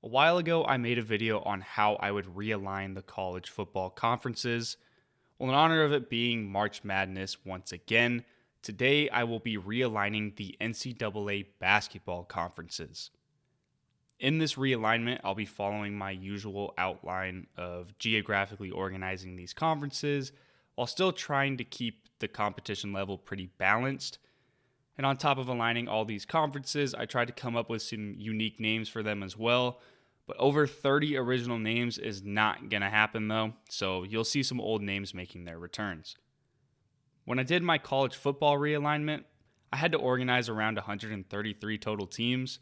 A while ago, I made a video on how I would realign the college football conferences. Well, in honor of it being March Madness once again, today I will be realigning the NCAA basketball conferences. In this realignment, I'll be following my usual outline of geographically organizing these conferences while still trying to keep the competition level pretty balanced. And on top of aligning all these conferences, I tried to come up with some unique names for them as well. But over 30 original names is not going to happen though, so you'll see some old names making their returns. When I did my college football realignment, I had to organize around 133 total teams.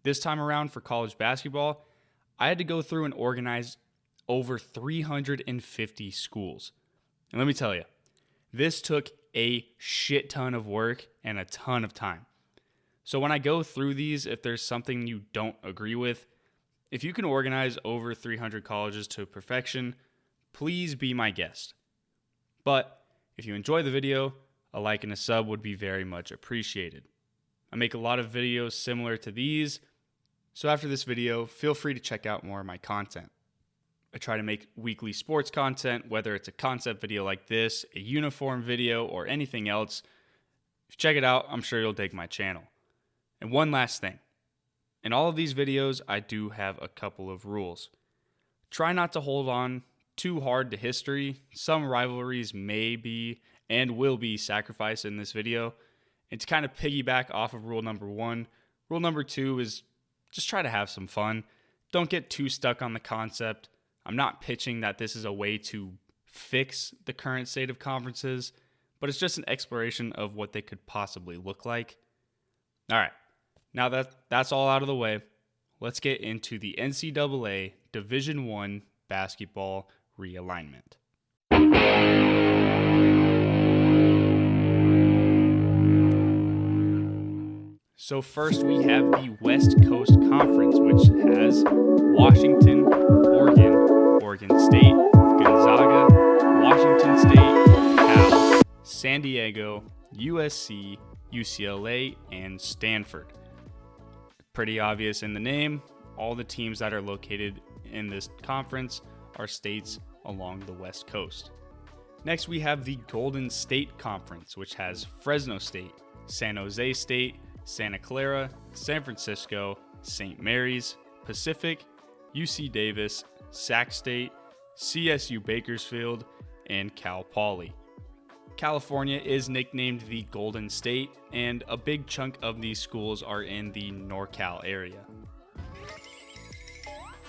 This time around for college basketball, I had to go through and organize over 350 schools. And let me tell you, this took a shit ton of work and a ton of time. So when I go through these, if there's something you don't agree with, if you can organize over 300 colleges to perfection, please be my guest. But if you enjoy the video, a like and a sub would be very much appreciated. I make a lot of videos similar to these, so after this video, feel free to check out more of my content. I try to make weekly sports content, whether it's a concept video like this, a uniform video, or anything else. If you check it out, I'm sure you'll dig my channel. And one last thing. In all of these videos, I do have a couple of rules. Try not to hold on too hard to history. Some rivalries may be and will be sacrificed in this video. And to kind of piggyback off of rule number 1, rule number 2 is just try to have some fun. Don't get too stuck on the concept. I'm not pitching that this is a way to fix the current state of conferences, but it's just an exploration of what they could possibly look like. All right, now that's all out of the way, let's get into the NCAA Division I basketball realignment. So first we have the West Coast Conference, which has Washington, Oregon State, Gonzaga, Washington State, Cal, San Diego, USC, UCLA, and Stanford. Pretty obvious in the name, all the teams that are located in this conference are states along the West Coast. Next we have the Golden State Conference, which has Fresno State, San Jose State, Santa Clara, San Francisco, St. Mary's, Pacific, UC Davis, Sac State, CSU Bakersfield, and Cal Poly. California is nicknamed the Golden State, and a big chunk of these schools are in the NorCal area.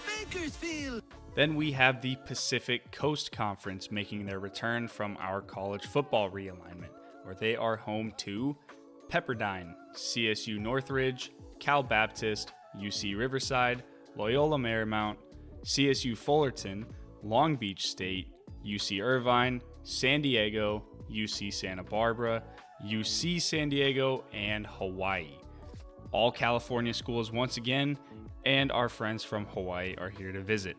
Bakersfield! Then we have the Pacific Coast Conference making their return from our college football realignment, where they are home to Pepperdine, CSU Northridge, Cal Baptist, UC Riverside, Loyola Marymount, CSU Fullerton, Long Beach State, UC Irvine, San Diego, UC Santa Barbara, UC San Diego, and Hawaii. All California schools once again, and our friends from Hawaii are here to visit.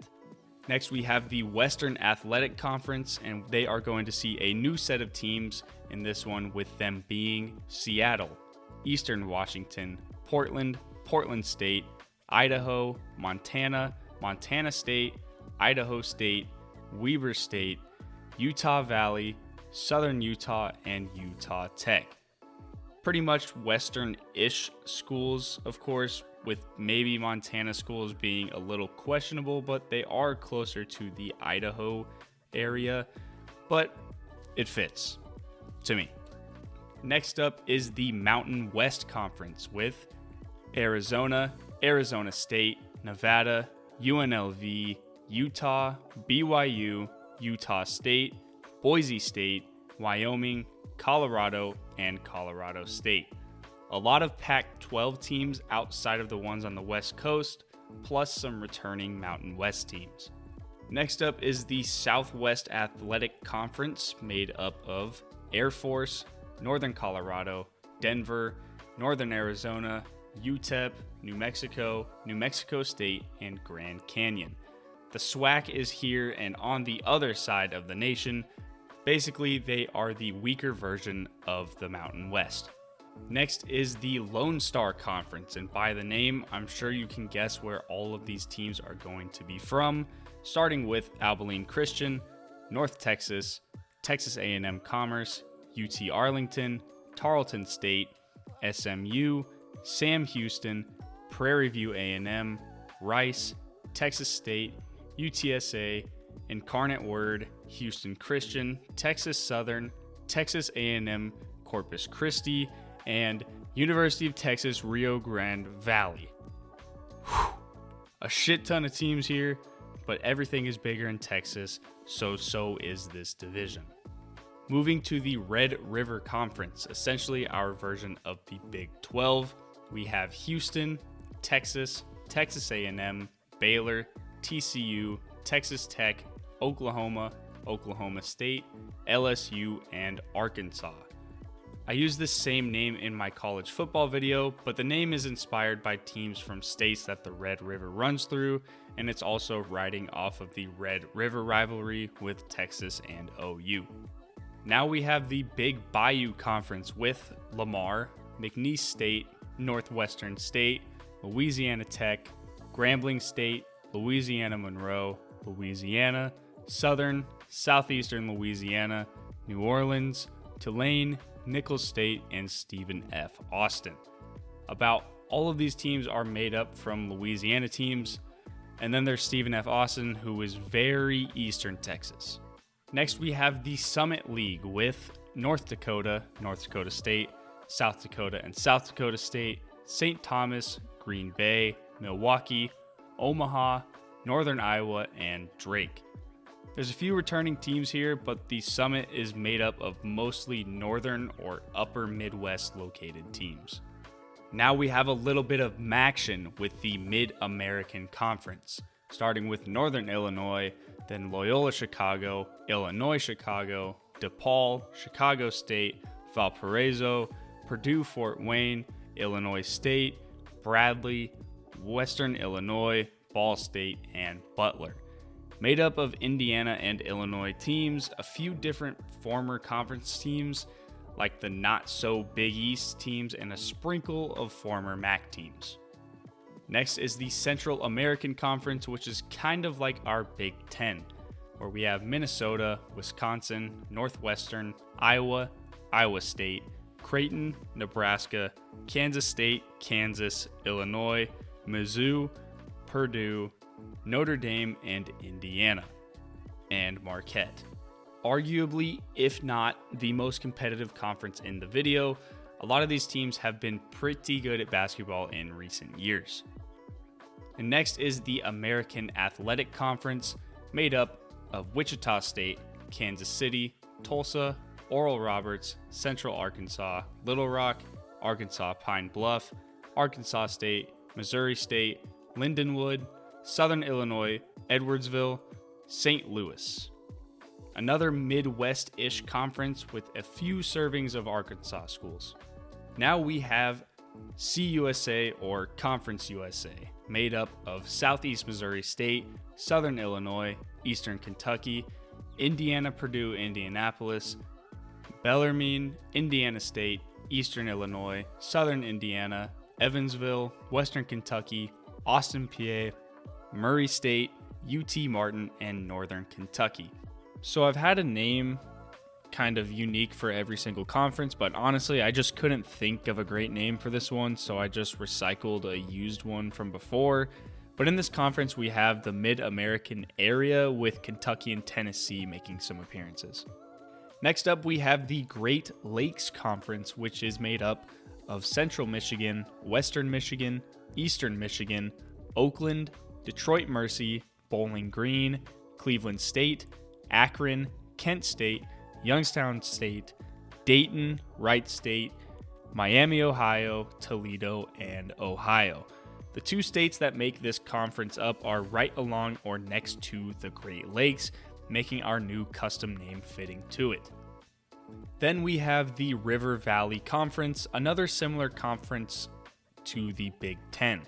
Next, we have the Western Athletic Conference, and they are going to see a new set of teams in this one, with them being Seattle, Eastern Washington, Portland, Portland State, Idaho, Montana, Montana State, Idaho State, Weber State, Utah Valley, Southern Utah, and Utah Tech. Pretty much Western-ish schools, of course, with maybe Montana schools being a little questionable, but they are closer to the Idaho area, but it fits to me. Next up is the Mountain West Conference with Arizona, Arizona State, Nevada, UNLV, Utah, BYU, Utah State, Boise State, Wyoming, Colorado, and Colorado State. A lot of Pac-12 teams outside of the ones on the West Coast, plus some returning Mountain West teams. Next up is the Southwest Athletic Conference, made up of Air Force, Northern Colorado, Denver, Northern Arizona, UTEP, New Mexico State, and Grand Canyon. The SWAC is here and on the other side of the nation. Basically, they are the weaker version of the Mountain West. Next is the Lone Star Conference, and by the name, I'm sure you can guess where all of these teams are going to be from, starting with Abilene Christian, North Texas, Texas A&M Commerce, UT Arlington, Tarleton State, SMU, Sam Houston, Prairie View A&M, Rice, Texas State, UTSA, Incarnate Word, Houston Christian, Texas Southern, Texas A&M Corpus Christi, and University of Texas Rio Grande Valley. Whew. A shit ton of teams here, but everything is bigger in Texas, so is this division. Moving to the Red River Conference, essentially our version of the Big 12, we have Houston, Texas, Texas A&M, Baylor, TCU, Texas Tech, Oklahoma, Oklahoma State, LSU, and Arkansas. I use this same name in my college football video, but the name is inspired by teams from states that the Red River runs through, and it's also riding off of the Red River rivalry with Texas and OU. Now we have the Big Bayou Conference with Lamar, McNeese State, Northwestern State, Louisiana Tech, Grambling State, Louisiana Monroe, Louisiana, Southern, Southeastern Louisiana, New Orleans, Tulane, Nicholls State, and Stephen F. Austin. About all of these teams are made up from Louisiana teams, and then there's Stephen F. Austin, who is very eastern Texas. Next, we have the Summit League with North Dakota, North Dakota State, South Dakota and South Dakota State, St. Thomas, Green Bay, Milwaukee, Omaha, Northern Iowa, and Drake. There's a few returning teams here, but the Summit is made up of mostly northern or upper Midwest located teams. Now we have a little bit of maction with the MidAmerican Conference, starting with Northern Illinois, then Loyola Chicago, Illinois Chicago, DePaul, Chicago State, Valparaiso, Purdue Fort Wayne, Illinois State, Bradley, Western Illinois, Ball State, and Butler. Made up of Indiana and Illinois teams, a few different former conference teams, like the not-so-Big East teams, and a sprinkle of former MAC teams. Next is the Central American Conference, which is kind of like our Big Ten, where we have Minnesota, Wisconsin, Northwestern, Iowa, Iowa State, Creighton, Nebraska, Kansas State, Kansas, Illinois, Mizzou, Purdue, Notre Dame, and Indiana, and Marquette. Arguably, if not the most competitive conference in the video, a lot of these teams have been pretty good at basketball in recent years. And next is the American Athletic Conference, made up of Wichita State, Kansas City, Tulsa, Oral Roberts, Central Arkansas, Little Rock, Arkansas Pine Bluff, Arkansas State, Missouri State, Lindenwood, Southern Illinois, Edwardsville, St. Louis. Another Midwest-ish conference with a few servings of Arkansas schools. Now we have CUSA, or Conference USA, made up of Southeast Missouri State, Southern Illinois, Eastern Kentucky, Indiana, Purdue, Indianapolis, Bellarmine, Indiana State, Eastern Illinois, Southern Indiana, Evansville, Western Kentucky, Austin, PA, Murray State, UT Martin, and Northern Kentucky. So I've had a name kind of unique for every single conference, but honestly, I just couldn't think of a great name for this one, so I just recycled a used one from before. But in this conference, we have the Mid-American area with Kentucky and Tennessee making some appearances. Next up, we have the Great Lakes Conference, which is made up of Central Michigan, Western Michigan, Eastern Michigan, Oakland, Detroit Mercy, Bowling Green, Cleveland State, Akron, Kent State, Youngstown State, Dayton, Wright State, Miami, Ohio, Toledo, and Ohio. The two states that make this conference up are right along or next to the Great Lakes, making our new custom name fitting to it. Then we have the River Valley Conference, another similar conference to the Big Ten,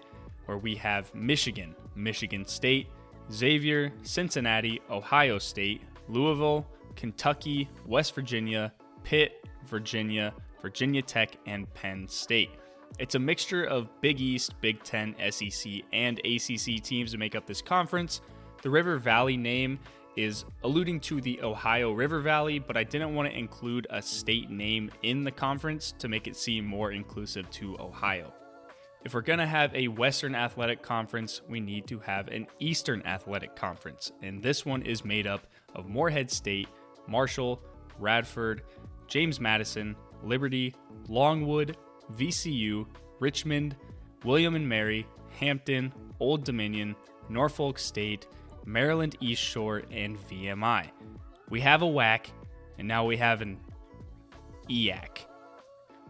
where we have Michigan, Michigan State, Xavier, Cincinnati, Ohio State, Louisville, Kentucky, West Virginia, Pitt, Virginia, Virginia Tech, and Penn State. It's a mixture of Big East, Big Ten, SEC, and ACC teams to make up this conference. The River Valley name is alluding to the Ohio River Valley, but I didn't want to include a state name in the conference to make it seem more inclusive to Ohio. If we're going to have a Western Athletic Conference, we need to have an Eastern Athletic Conference, and this one is made up of Morehead State, Marshall, Radford, James Madison, Liberty, Longwood, VCU, Richmond, William and Mary, Hampton, Old Dominion, Norfolk State, Maryland East Shore, and VMI. We have a WAC, and now we have an EAC.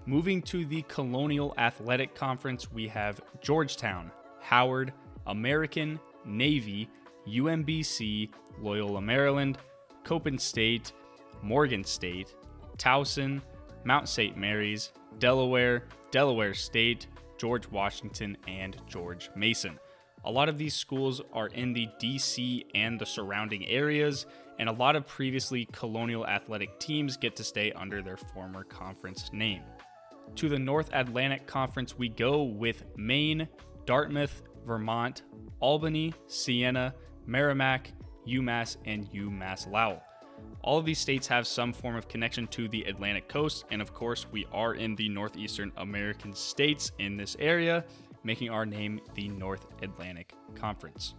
Moving to the Colonial Athletic Conference, we have Georgetown, Howard, American, Navy, UMBC, Loyola Maryland, Coppin State, Morgan State, Towson, Mount St. Mary's, Delaware, Delaware State, George Washington, and George Mason. A lot of these schools are in the DC and the surrounding areas, and a lot of previously Colonial athletic teams get to stay under their former conference name. To the North Atlantic Conference, we go with Maine, Dartmouth, Vermont, Albany, Siena, Merrimack, UMass, and UMass Lowell. All of these states have some form of connection to the Atlantic coast, and of course, we are in the northeastern American states in this area, making our name the North Atlantic Conference.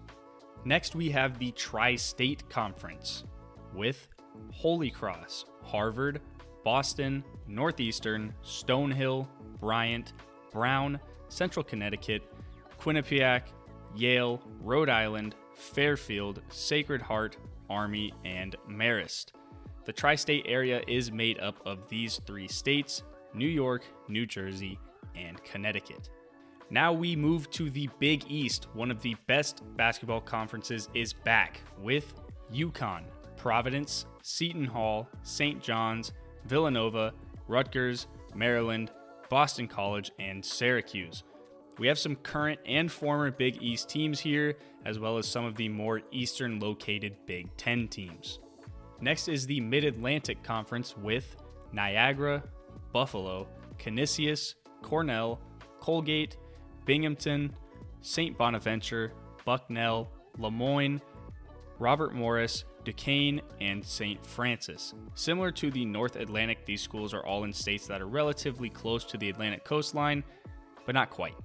Next, we have the TriState Conference with Holy Cross, Harvard, Boston, Northeastern, Stonehill, Bryant, Brown, Central Connecticut, Quinnipiac, Yale, Rhode Island, Fairfield, Sacred Heart, Army, and Marist. The tri-state area is made up of these three states: New York, New Jersey, and Connecticut. Now we move to the Big East. One of the best basketball conferences is back with UConn, Providence, Seton Hall, St. John's, Villanova, Rutgers, Maryland, Boston College, and Syracuse. We have some current and former Big East teams here, as well as some of the more eastern located Big Ten teams. Next is the MidAtlantic Conference with Niagara, Buffalo, Canisius, Cornell, Colgate, Binghamton, St. Bonaventure, Bucknell, Lemoyne, Robert Morris, Duquesne, and St. Francis. Similar to the North Atlantic, these schools are all in states that are relatively close to the Atlantic coastline, but not quite.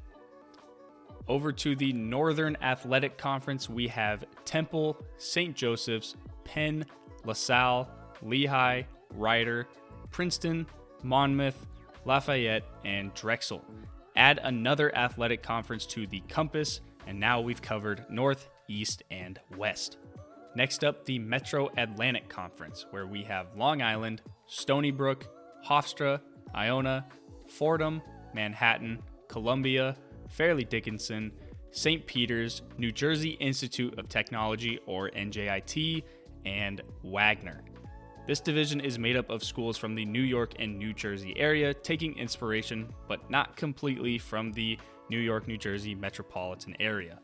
Over to the Northern Athletic Conference, we have Temple, St. Joseph's, Penn, LaSalle, Lehigh, Rider, Princeton, Monmouth, Lafayette, and Drexel. Add another athletic conference to the compass, and now we've covered North, East, and West. Next up, the Metro Atlantic Conference, where we have Long Island, Stony Brook, Hofstra, Iona, Fordham, Manhattan, Columbia, Fairleigh Dickinson, St. Peter's, New Jersey Institute of Technology, or NJIT, and Wagner. This division is made up of schools from the New York and New Jersey area, taking inspiration, but not completely, from the New York, New Jersey metropolitan area.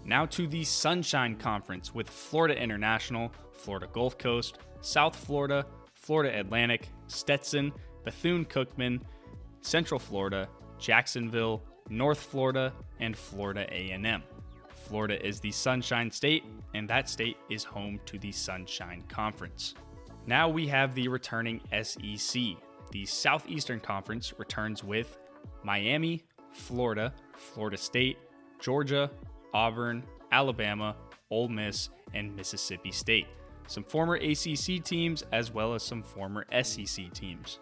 Now to the Sunshine Conference with Florida International, Florida Gulf Coast, South Florida, Florida Atlantic, Stetson, Bethune-Cookman, Central Florida, Jacksonville, North Florida, and Florida A&M. Florida is the Sunshine State, and that state is home to the Sunshine Conference. Now we have the returning SEC. The Southeastern Conference returns with Miami, Florida, Florida State, Georgia, Auburn, Alabama, Ole Miss, and Mississippi State. Some former ACC teams as well as some former SEC teams.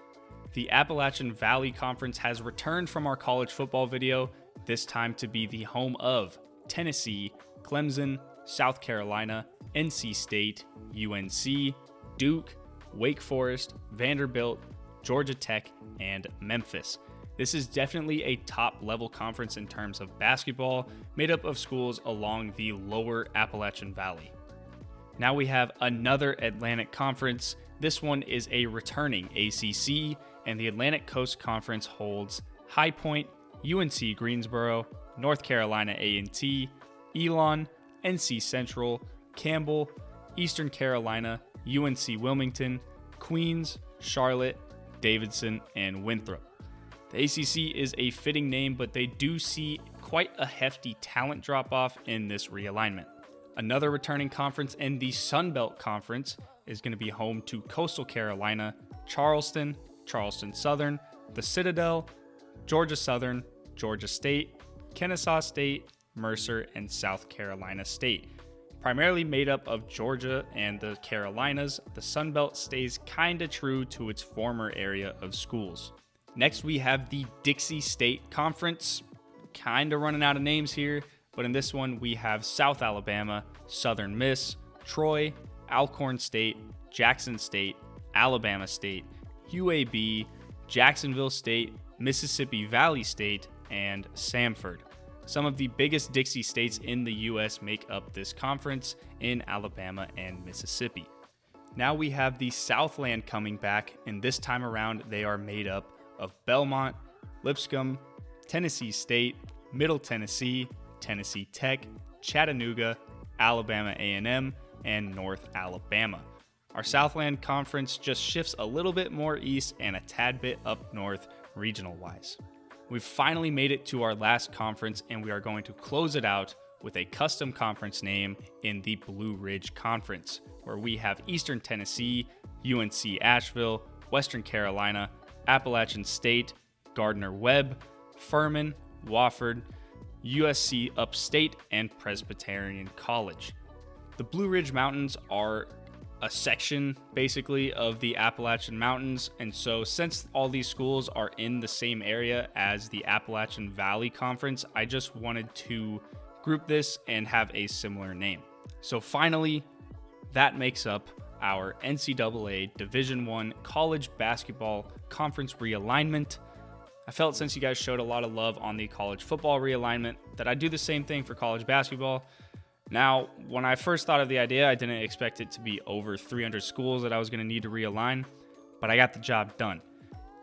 The Appalachian Valley Conference has returned from our college football video, this time to be the home of Tennessee, Clemson, South Carolina, NC State, UNC, Duke, Wake Forest, Vanderbilt, Georgia Tech, and Memphis. This is definitely a top-level conference in terms of basketball, made up of schools along the lower Appalachian Valley. Now we have another Atlantic Conference. This one is a returning ACC, and the Atlantic Coast Conference holds High Point, UNC Greensboro, North Carolina A&T, Elon, NC Central, Campbell, Eastern Carolina, UNC Wilmington, Queens, Charlotte, Davidson, and Winthrop. The ACC is a fitting name, but they do see quite a hefty talent drop-off in this realignment. Another returning conference in the Sun Belt Conference is going to be home to Coastal Carolina, Charleston, Charleston Southern, the Citadel, Georgia Southern, Georgia State, Kennesaw State, Mercer, and South Carolina State. Primarily made up of Georgia and the Carolinas, the Sun Belt stays kinda true to its former area of schools. Next, we have the Dixie State Conference. Kinda running out of names here, but in this one, we have South Alabama, Southern Miss, Troy, Alcorn State, Jackson State, Alabama State, UAB, Jacksonville State, Mississippi Valley State, and Samford. Some of the biggest Dixie states in the U.S. make up this conference in Alabama and Mississippi. Now we have the Southland coming back, and this time around they are made up of Belmont, Lipscomb, Tennessee State, Middle Tennessee, Tennessee Tech, Chattanooga, Alabama A&M, and North Alabama. Our Southland Conference just shifts a little bit more east and a tad bit up north regional-wise. We've finally made it to our last conference, and we are going to close it out with a custom conference name in the Blue Ridge Conference, where we have Eastern Tennessee, UNC Asheville, Western Carolina, Appalachian State, Gardner-Webb, Furman, Wofford, USC Upstate, and Presbyterian College. The Blue Ridge Mountains are a section basically of the Appalachian Mountains, and so since all these schools are in the same area as the Appalachian Valley Conference, I just wanted to group this and have a similar name. So finally, that makes up our NCAA Division I college basketball conference realignment. I felt since you guys showed a lot of love on the college football realignment that I'd do the same thing for college basketball. Now, when I first thought of the idea, I didn't expect it to be over 300 schools that I was going to need to realign, but I got the job done.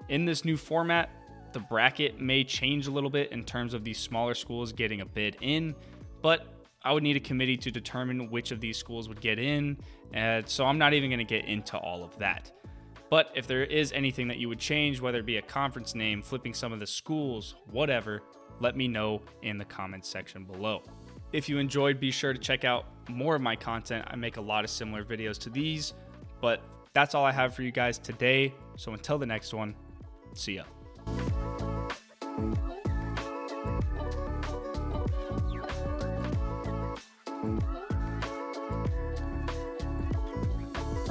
In this new format, the bracket may change a little bit in terms of these smaller schools getting a bid in, but I would need a committee to determine which of these schools would get in, so I'm not even going to get into all of that. But if there is anything that you would change, whether it be a conference name, flipping some of the schools, whatever, let me know in the comments section below. If you enjoyed, be sure to check out more of my content. I make a lot of similar videos to these, but that's all I have for you guys today. So until the next one, see ya.